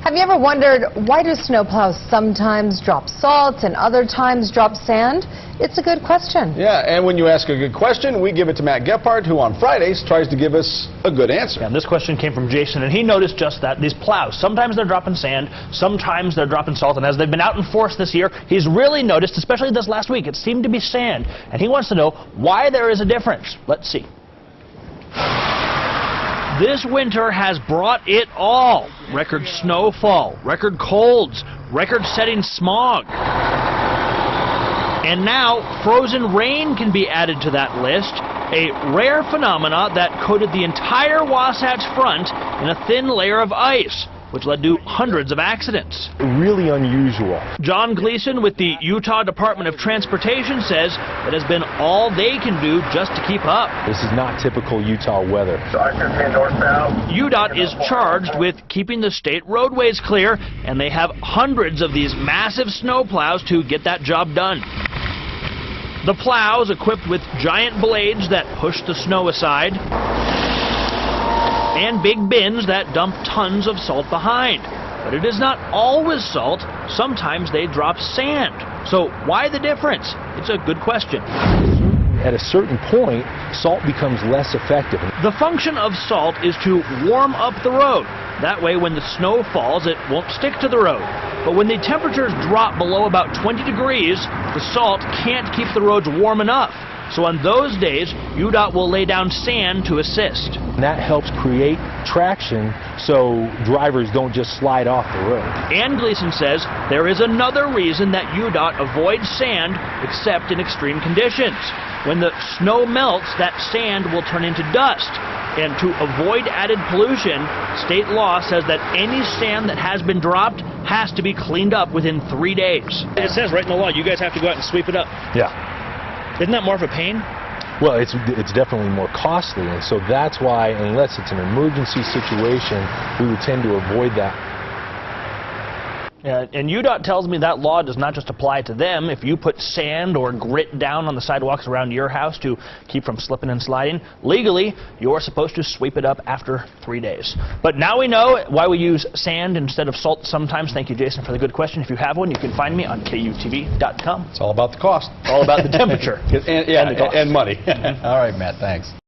Have you ever wondered, why do snowplows sometimes drop salt and other times drop sand? It's a good question. Yeah, and when you ask a good question, we give it to Matt Gephardt, who on Fridays tries to give us a good answer. And this question came from Jason, and he noticed just that. These plows, sometimes they're dropping sand, sometimes they're dropping salt, and as they've been out in force this year, he's really noticed, especially this last week, it seemed to be sand. And he wants to know why there is a difference. Let's see. This winter has brought it all. Record snowfall, record colds, record-setting smog. And now, frozen rain can be added to that list, a rare phenomena that coated the entire Wasatch Front in a thin layer of ice, which led to hundreds of accidents. Really unusual. John Gleason with the Utah Department of Transportation says it has been all they can do just to keep up. This is not typical Utah weather. UDOT is charged with keeping the state roadways clear, and they have hundreds of these massive snowplows to get that job done. The plows, equipped with giant blades that push the snow aside, and big bins that dump tons of salt behind. But it is not always salt. Sometimes they drop sand. So why the difference? It's a good question. At a certain point, salt becomes less effective. The function of salt is to warm up the road. That way, when the snow falls, it won't stick to the road. But when the temperatures drop below about 20 degrees, the salt can't keep the roads warm enough. So on those days, UDOT will lay down sand to assist. And that helps create traction so drivers don't just slide off the road. And Gleason says there is another reason that UDOT avoids sand except in extreme conditions. When the snow melts, that sand will turn into dust. And to avoid added pollution, state law says that any sand that has been dropped has to be cleaned up within 3 days. It says right in the law, you guys have to go out and sweep it up. Yeah. Isn't that more of a pain? Well, it's definitely more costly, and so that's why, unless it's an emergency situation, we would tend to avoid that. Yeah, and UDOT tells me that law does not just apply to them. If you put sand or grit down on the sidewalks around your house to keep from slipping and sliding, legally, you're supposed to sweep it up after 3 days. But now we know why we use sand instead of salt sometimes. Thank you, Jason, for the good question. If you have one, you can find me on KUTV.com. It's all about the cost. All about the temperature. and money. All right, Matt, thanks.